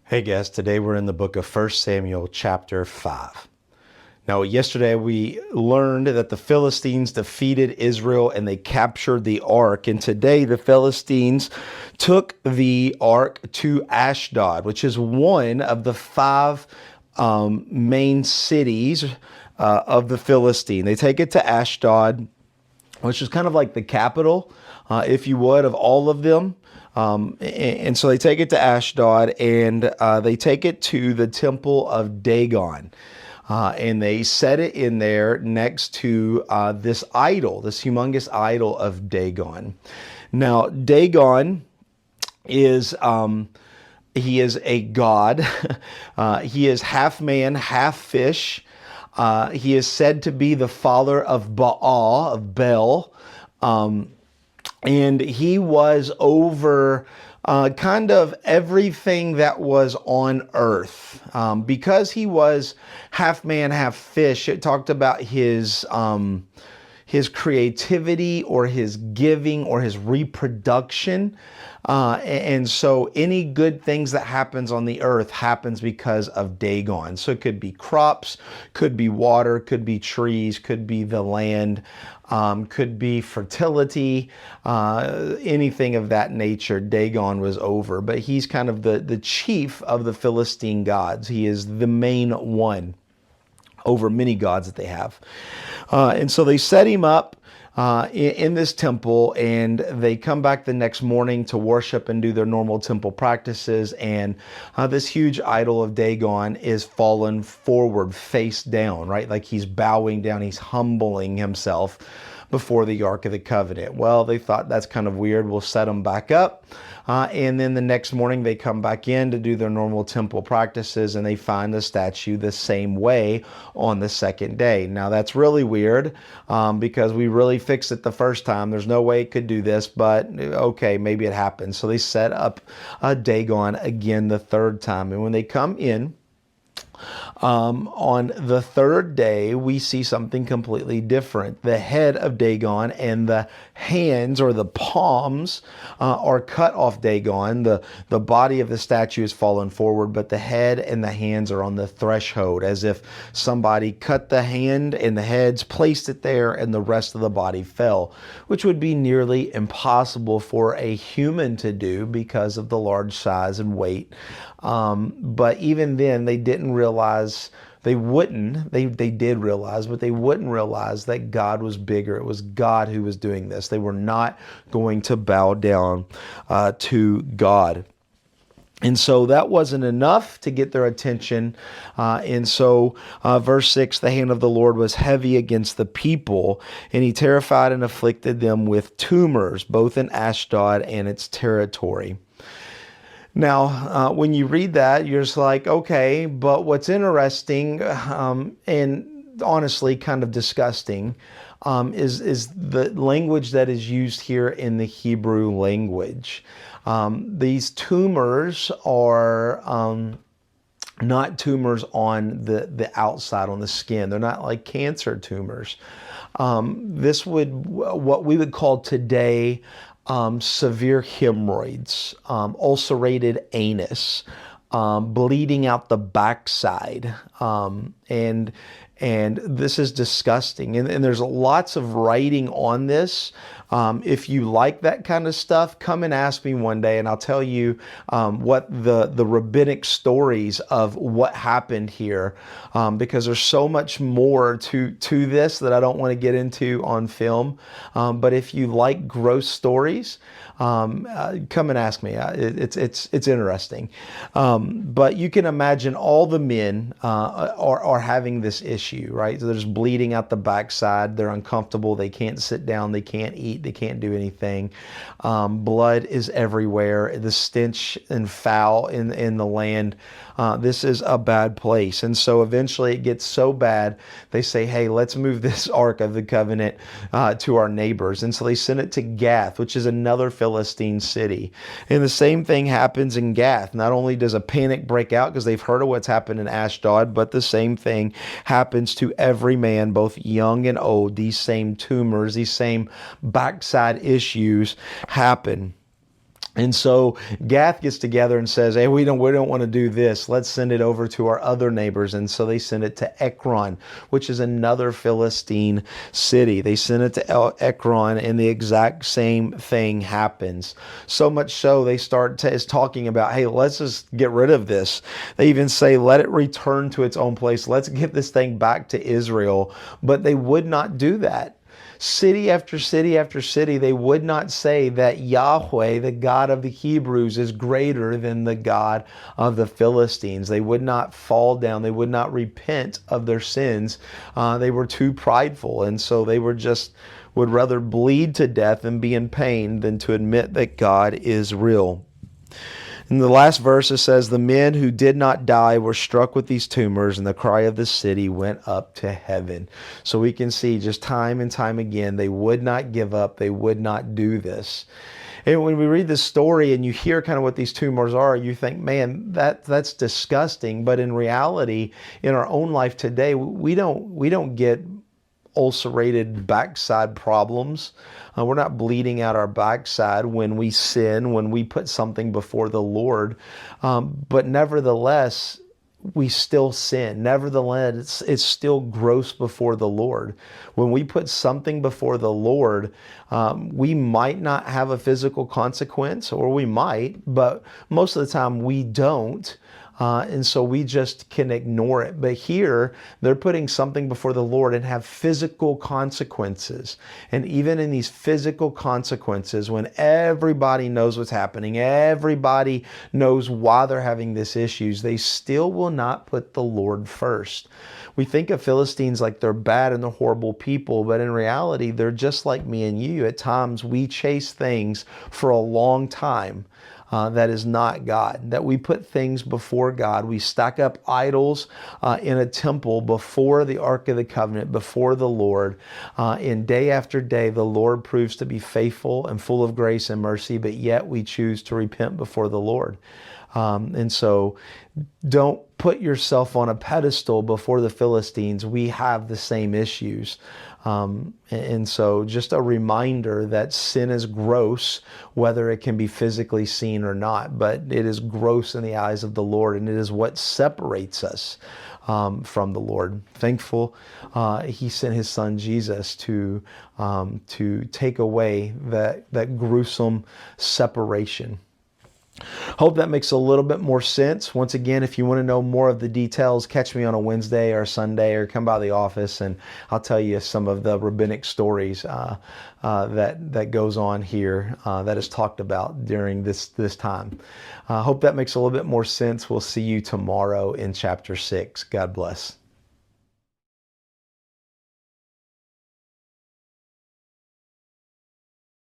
Hey guys, today we're in the book of 1 Samuel chapter 5. Now, yesterday we learned that the Philistines defeated Israel and they captured the ark. And today the Philistines took the ark to Ashdod, which is one of the five main cities of the Philistine. They take it to Ashdod, which is kind of like the capital, if you would, of all of them. And so they take it to Ashdod and they take it to the temple of Dagon. And they set it in there next to this idol, this humongous idol of Dagon. Now, Dagon is he is a god. He is half man, half fish. He is said to be the father of Baal, of Bel. And he was over kind of everything that was on earth. Because he was half man, half fish, it talked about his creativity or his giving or his reproduction. And so any good things that happens on the earth happens because of Dagon. So it could be crops, could be water, could be trees, could be the land, could be fertility, anything of that nature. Dagon was over, but he's kind of the chief of the Philistine gods. He is the main one over many gods that they have. And so they set him up in this temple, and they come back the next morning to worship and do their normal temple practices. And this huge idol of Dagon is fallen forward, face down, right? Like he's bowing down, he's humbling himself before the Ark of the Covenant. Well, they thought that's kind of weird. We'll set them back up. And then the next morning they come back in to do their normal temple practices, and they find the statue the same way on the second day. Now that's really weird because we really fixed it the first time. There's no way it could do this, but okay, maybe it happened. So they set up Dagon again the third time. And when they come in, on the third day, we see something completely different. The head of Dagon and the hands or the palms are cut off Dagon. The body of the statue is fallen forward, but the head and the hands are on the threshold, as if somebody cut the hand and the heads, placed it there, and the rest of the body fell, which would be nearly impossible for a human to do because of the large size and weight. But even then, they didn't realize, they did realize, but they wouldn't realize that God was bigger. It was God who was doing this. They were not going to bow down to God. And so that wasn't enough to get their attention. And so verse 6, the hand of the Lord was heavy against the people, and he terrified and afflicted them with tumors, both in Ashdod and its territory. Now, when you read that, you're just like, okay, but what's interesting and honestly kind of disgusting is the language that is used here in the Hebrew language. These tumors are not tumors on the outside, on the skin. They're not like cancer tumors. This would, what we would call today, severe hemorrhoids, ulcerated anus, bleeding out the backside, and this is disgusting. And there's lots of writing on this. If you like that kind of stuff, come and ask me one day, and I'll tell you what the rabbinic stories of what happened here, because there's so much more to this that I don't want to get into on film. But if you like gross stories, come and ask me. It's interesting. But you can imagine all the men are having this issue, right? So they're just bleeding out the backside. They're uncomfortable. They can't sit down. They can't eat. They can't do anything. Blood is everywhere. The stench and foul in the land. This is a bad place. And so eventually it gets so bad, they say, hey, let's move this Ark of the Covenant to our neighbors. And so they send it to Gath, which is another Philistine city. And the same thing happens in Gath. Not only does a panic break out because they've heard of what's happened in Ashdod, but the same thing happens to every man, both young and old. These same tumors, these same backside issues happen. And so Gath gets together and says, "Hey, we don't want to do this. Let's send it over to our other neighbors." And so they send it to Ekron, which is another Philistine city. They send it to Ekron, and the exact same thing happens. So much so they start is talking about, "Hey, let's just get rid of this." They even say, "Let it return to its own place. Let's get this thing back to Israel." But they would not do that. City after city after city, they would not say that Yahweh, the God of the Hebrews, is greater than the God of the Philistines. They would not fall down. They would not repent of their sins. They were too prideful. And so they would rather bleed to death and be in pain than to admit that God is real. In the last verse, it says, "The men who did not die were struck with these tumors, and the cry of the city went up to heaven." So we can see just time and time again, they would not give up. They would not do this. And when we read this story and you hear kind of what these tumors are, you think, man, that's disgusting. But in reality, in our own life today, we don't get ulcerated backside problems. We're not bleeding out our backside when we sin, when we put something before the Lord. But nevertheless, we still sin. Nevertheless, it's still gross before the Lord. When we put something before the Lord, we might not have a physical consequence, or we might, but most of the time we don't. And so we just can ignore it. But here, they're putting something before the Lord and have physical consequences. And even in these physical consequences, when everybody knows what's happening, everybody knows why they're having these issues, they still will not put the Lord first. We think of Philistines like they're bad and they're horrible people, but in reality, they're just like me and you. At times, we chase things for a long time. That is not God, that we put things before God. We stack up idols in a temple before the Ark of the Covenant, before the Lord. And day after day, the Lord proves to be faithful and full of grace and mercy, but yet we choose to repent before the Lord. And so don't put yourself on a pedestal before the Philistines. We have the same issues. And so just a reminder that sin is gross, whether it can be physically seen or not, but it is gross in the eyes of the Lord, and it is what separates us from the Lord. Thankful He sent His Son Jesus to take away that gruesome separation. Hope that makes a little bit more sense. Once again, if you want to know more of the details, catch me on a Wednesday or Sunday, or come by the office and I'll tell you some of the rabbinic stories that goes on here that is talked about during this time. Hope that makes a little bit more sense. We'll see you tomorrow in chapter 6. God bless.